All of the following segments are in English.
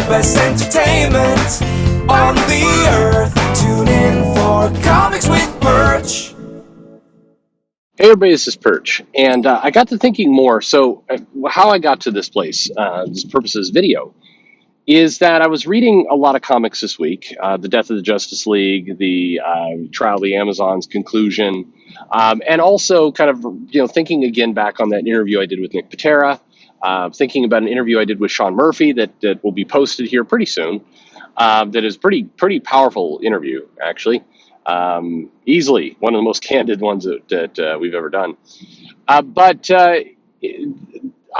best entertainment on the earth. Tune in for Comics with Perch. Hey everybody, this is Perch, and I got to thinking more. So how I got to this place, this purpose of this video, is that I was reading a lot of comics this week. The Death of the Justice League, the Trial of the Amazons conclusion, and also kind of thinking again back on that interview I did with Nick Patera, thinking about an interview I did with Sean Murphy that will be posted here pretty soon. That is pretty powerful interview, actually. Easily one of the most candid ones that we've ever done. But I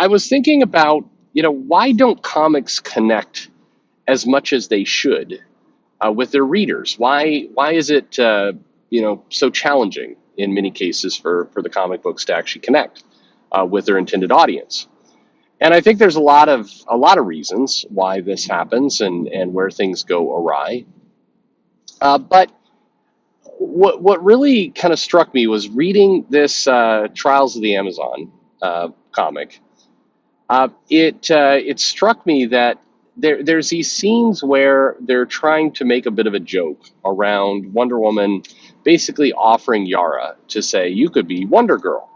was thinking about, why don't comics connect as much as they should with their readers? Why is it, so challenging in many cases for the comic books to actually connect with their intended audience? And I think there's a lot of reasons why this happens and where things go awry. But what really kind of struck me was reading this Trials of the Amazon comic. It struck me that there's these scenes where they're trying to make a bit of a joke around Wonder Woman basically offering Yara to say, you could be Wonder Girl.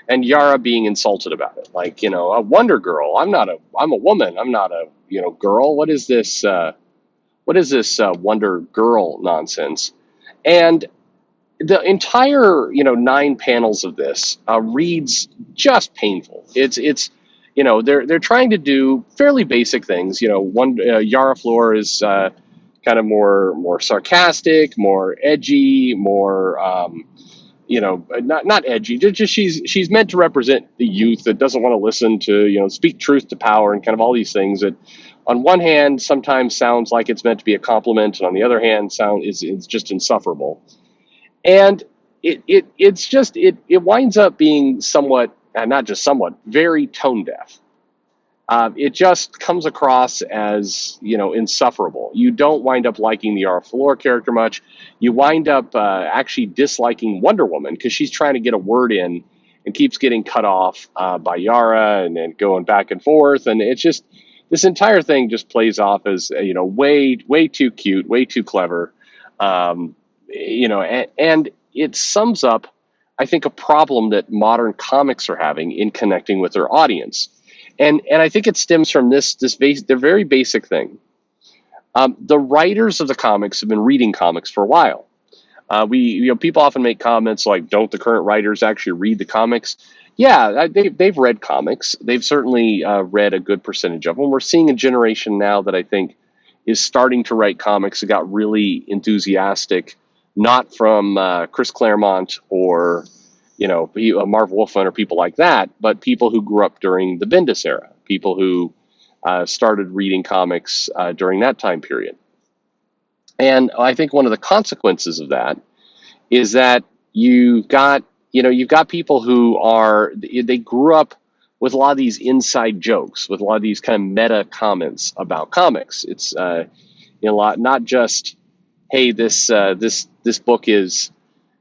And Yara being insulted about it. Like, a Wonder Girl. I'm a woman. I'm not a, girl. What is this Wonder Girl nonsense? And the entire, 9 panels of this reads just painful. It's they're trying to do fairly basic things. Yara Flor is kind of more sarcastic, more edgy, more not edgy. Just she's meant to represent the youth that doesn't want to listen to speak truth to power and kind of all these things that, on one hand, sometimes sounds like it's meant to be a compliment, and on the other hand, it's just insufferable. And it winds up being somewhat, and not just somewhat, very tone deaf. It just comes across as, insufferable. You don't wind up liking the Yara Flor character much. You wind up actually disliking Wonder Woman because she's trying to get a word in and keeps getting cut off by Yara and then going back and forth. And it's just, this entire thing just plays off as, way too cute, way too clever. And it sums up, I think, a problem that modern comics are having in connecting with their audience. And I think it stems from this very basic thing. The writers of the comics have been reading comics for a while. People often make comments like, don't the current writers actually read the comics? Yeah, they've read comics. They've certainly read a good percentage of them. We're seeing a generation now that I think is starting to write comics that got really enthusiastic, not from Chris Claremont or Marv Wolfman or people like that, but people who grew up during the Bendis era, people who started reading comics during that time period. And I think one of the consequences of that is that you've got people who they grew up with a lot of these inside jokes, with a lot of these kind of meta comments about comics. It's a lot, not just, hey, this book is,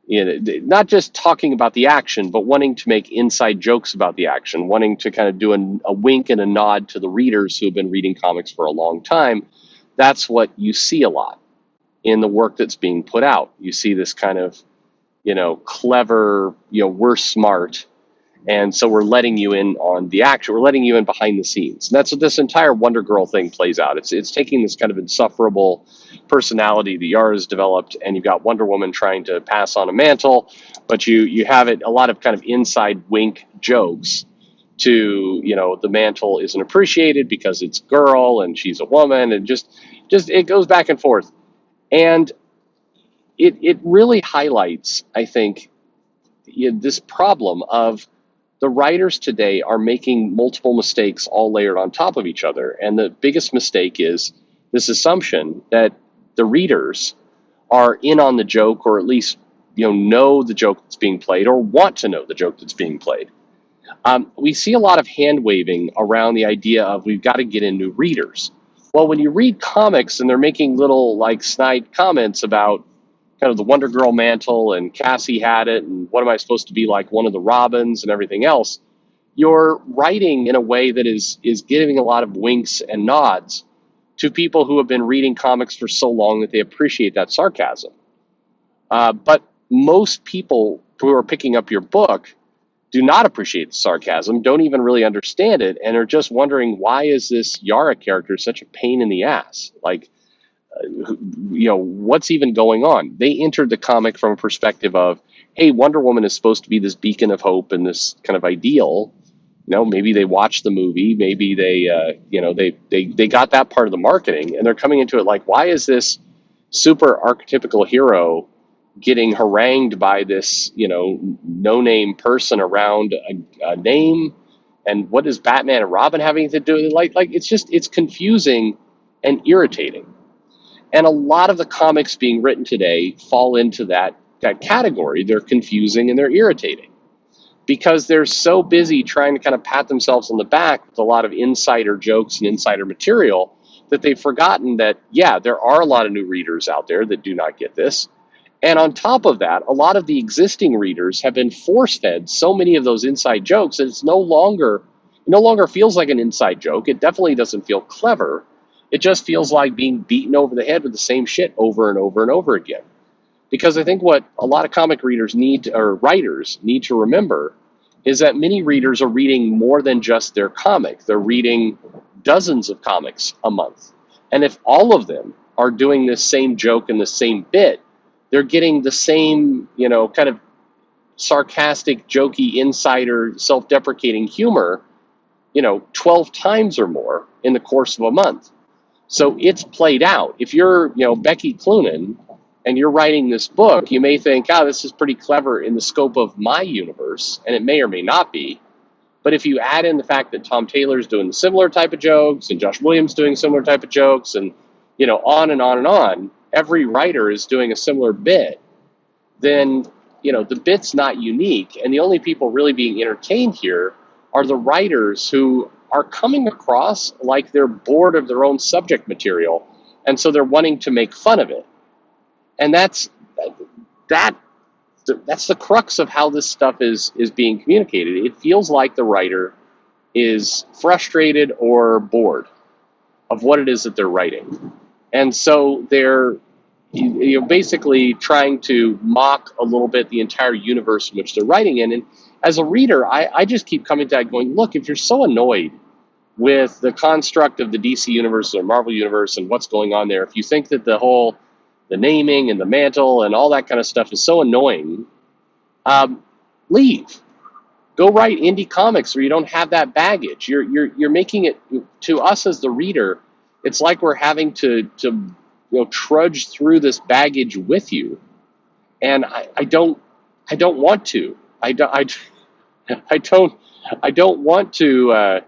not just talking about the action, but wanting to make inside jokes about the action, wanting to kind of do a wink and a nod to the readers who have been reading comics for a long time. That's what you see a lot in the work that's being put out. You see this kind of, clever, we're smart, and so we're letting you in on the action. We're letting you in behind the scenes. And that's what this entire Wonder Girl thing plays out. It's taking this kind of insufferable personality that Yara's developed, and you've got Wonder Woman trying to pass on a mantle, but you have a lot of kind of inside wink jokes to, the mantle isn't appreciated because it's girl and she's a woman, and just it goes back and forth. And it really highlights, I think, this problem of the writers today are making multiple mistakes all layered on top of each other. And the biggest mistake is this assumption that the readers are in on the joke, or at least know the joke that's being played, or want to know the joke that's being played. We see a lot of hand waving around the idea of we've got to get in new readers. Well, when you read comics and they're making little snide comments about kind of the Wonder Girl mantle and Cassie had it and what am I supposed to be like, one of the Robins and everything else, you're writing in a way that is giving a lot of winks and nods to people who have been reading comics for so long that they appreciate that sarcasm. But most people who are picking up your book do not appreciate the sarcasm, don't even really understand it, and are just wondering, why is this Yara character such a pain in the ass? Like, what's even going on? They entered the comic from a perspective of, hey, Wonder Woman is supposed to be this beacon of hope and this kind of ideal. Maybe they watched the movie, maybe they got that part of the marketing, and they're coming into it like, why is this super archetypical hero getting harangued by this, no-name person around a name? And what does Batman and Robin having to do with it? Like it's confusing and irritating. And a lot of the comics being written today fall into that category. They're confusing and they're irritating because they're so busy trying to kind of pat themselves on the back with a lot of insider jokes and insider material that they've forgotten that, yeah, there are a lot of new readers out there that do not get this. And on top of that, a lot of the existing readers have been force-fed so many of those inside jokes that it no longer feels like an inside joke. It definitely doesn't feel clever. It just feels like being beaten over the head with the same shit over and over and over again. Because I think what a lot of comic readers or writers need to remember is that many readers are reading more than just their comic. They're reading dozens of comics a month. And if all of them are doing this same joke and the same bit, they're getting the same, kind of sarcastic, jokey, insider, self-deprecating humor, 12 times or more in the course of a month. So it's played out. If you're, Becky Cloonan, and you're writing this book, you may think, this is pretty clever in the scope of my universe, and it may or may not be. But if you add in the fact that Tom Taylor's doing similar type of jokes, and Josh Williams doing similar type of jokes, and, on and on and on, every writer is doing a similar bit, then, the bit's not unique. And the only people really being entertained here are the writers who are coming across like they're bored of their own subject material, and so they're wanting to make fun of it. And that's the crux of how this stuff is being communicated. It feels like the writer is frustrated or bored of what it is that they're writing. And so they're basically trying to mock a little bit the entire universe in which they're writing in. And as a reader, I just keep coming to that going, look, if you're so annoyed with the construct of the DC universe or Marvel universe and what's going on there, if you think that the naming and the mantle and all that kind of stuff is so annoying, leave. Go write indie comics where you don't have that baggage. You're making it, to us as the reader, it's like we're having to trudge through this baggage with you, and I don't want to. I don't want to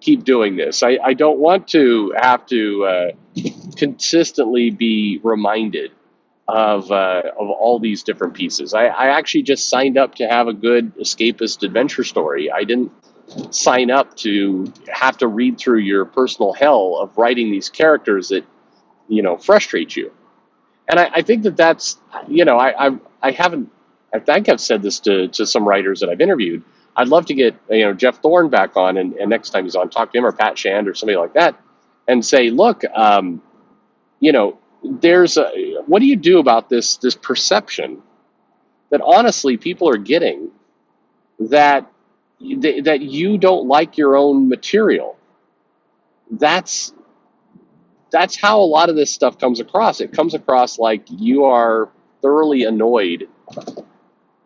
keep doing this. I don't want to have to consistently be reminded of all these different pieces. I actually just signed up to have a good escapist adventure story. I didn't sign up to have to read through your personal hell of writing these characters that frustrate you. And I think that's I haven't. I think I've said this to some writers that I've interviewed. I'd love to get Jeff Thorne back on, and next time he's on, talk to him, or Pat Shand or somebody like that, and say, look, there's what do you do about this perception that honestly people are getting that you don't like your own material? That's how a lot of this stuff comes across. It comes across like you are thoroughly annoyed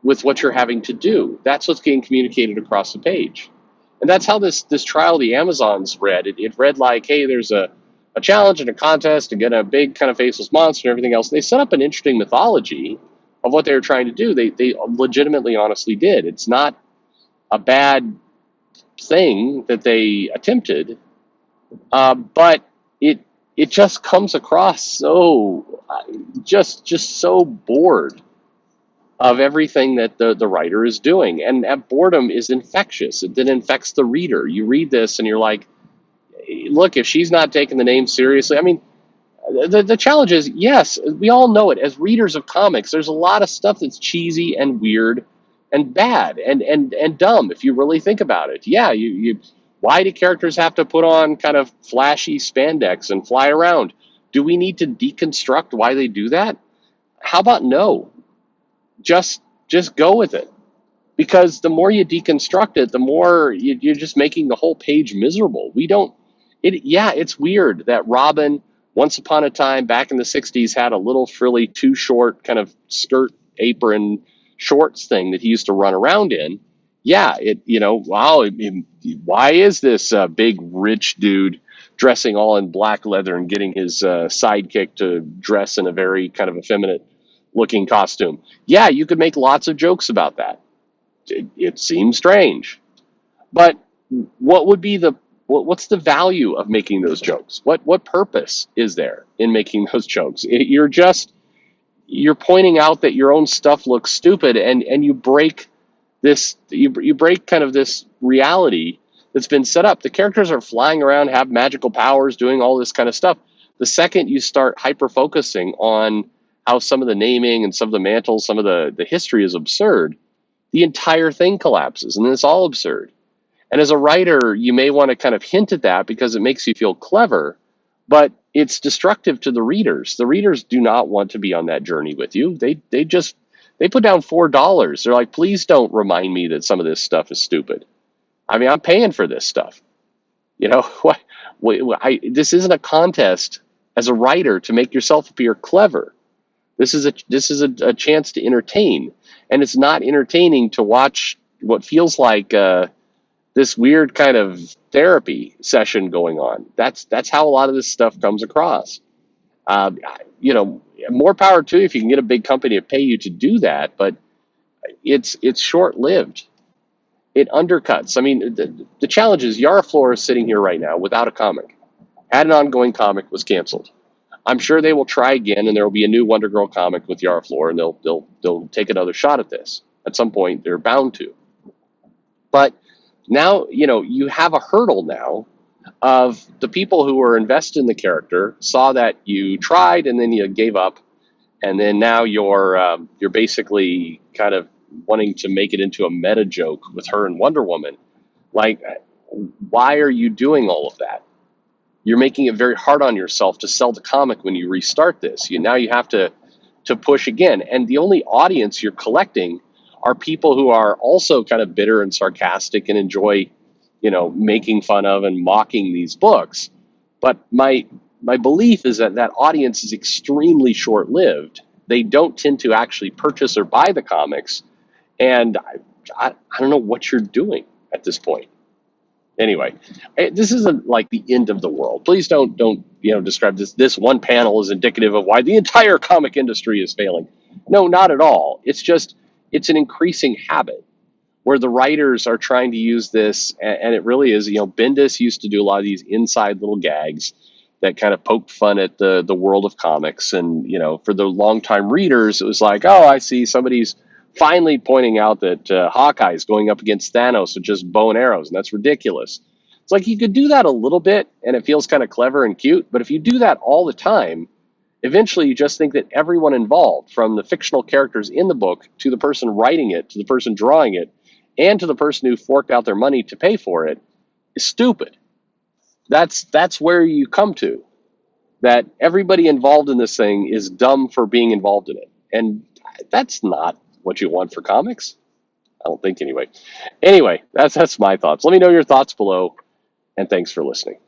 with what you're having to do. That's what's getting communicated across the page. And that's how this trial of the Amazons read. It read like, hey, there's a challenge and a contest to get a big kind of faceless monster and everything else. And they set up an interesting mythology of what they were trying to do. They legitimately, honestly did. It's not a bad thing that they attempted, but it just comes across so just so bored of everything that the writer is doing. And that boredom is infectious. It then infects the reader. You read this and you're like, look, if she's not taking the name seriously, I mean, the challenge is, yes, we all know it. As readers of comics, there's a lot of stuff that's cheesy and weird and bad and dumb if you really think about it. Yeah, you Why do characters have to put on kind of flashy spandex and fly around? Do we need to deconstruct why they do that? How about no? Just go with it, because the more you deconstruct it, the more you're just making the whole page miserable. We don't. Yeah, it's weird that Robin, once upon a time back in the '60s, had a little frilly, too short kind of skirt, apron, shorts thing that he used to run around in. Yeah, wow. Why is this big rich dude dressing all in black leather and getting his sidekick to dress in a very kind of effeminate looking costume? Yeah, you could make lots of jokes about that. It seems strange, but what would be what's the value of making those jokes? What purpose is there in making those jokes? You're pointing out that your own stuff looks stupid, and you break you break kind of this reality that's been set up. The characters are flying around, have magical powers, doing all this kind of stuff. The second you start hyper focusing on how some of the naming and some of the mantles, some of the history is absurd, the entire thing collapses, and it's all absurd. And as a writer, you may want to kind of hint at that because it makes you feel clever, but it's destructive to the readers. The readers do not want to be on that journey with you. They put down $4. They're like, please don't remind me that some of this stuff is stupid. I mean, I'm paying for this stuff. You know, this isn't a contest as a writer to make yourself appear clever. This is a chance to entertain, and it's not entertaining to watch what feels like this weird kind of therapy session going on. That's how a lot of this stuff comes across. Um, More power to you if you can get a big company to pay you to do that, but it's short lived. It undercuts. I mean, the challenge is Yara Flora is sitting here right now without a comic. Had an ongoing comic, was canceled. I'm sure they will try again, and there will be a new Wonder Girl comic with Yara Flora, and they'll take another shot at this at some point. They're bound to. But now you have a hurdle now of the people who were invested in the character saw that you tried and then you gave up, and then now you're basically kind of wanting to make it into a meta joke with her and Wonder Woman. Like, why are you doing all of that? You're making it very hard on yourself to sell the comic when you restart this. Now you have to push again, and the only audience you're collecting are people who are also kind of bitter and sarcastic and enjoy making fun of and mocking these books. But my belief is that that audience is extremely short lived. They don't tend to actually purchase or buy the comics, and I don't know what you're doing at this point. Anyway, this isn't like the end of the world. Please don't describe this one panel as indicative of why the entire comic industry is failing. No, not at all. It's an increasing habit where the writers are trying to use this, and it really is. Bendis used to do a lot of these inside little gags that kind of poked fun at the world of comics, and for the longtime readers, it was like, oh, I see somebody's finally pointing out that Hawkeye is going up against Thanos with just bow and arrows, and that's ridiculous. It's like you could do that a little bit, and it feels kind of clever and cute, but if you do that all the time, eventually you just think that everyone involved, from the fictional characters in the book to the person writing it, to the person drawing it, and to the person who forked out their money to pay for it, is stupid. That's where you come to, that everybody involved in this thing is dumb for being involved in it. And that's not what you want for comics. I don't think anyway. Anyway, that's my thoughts. Let me know your thoughts below, and thanks for listening.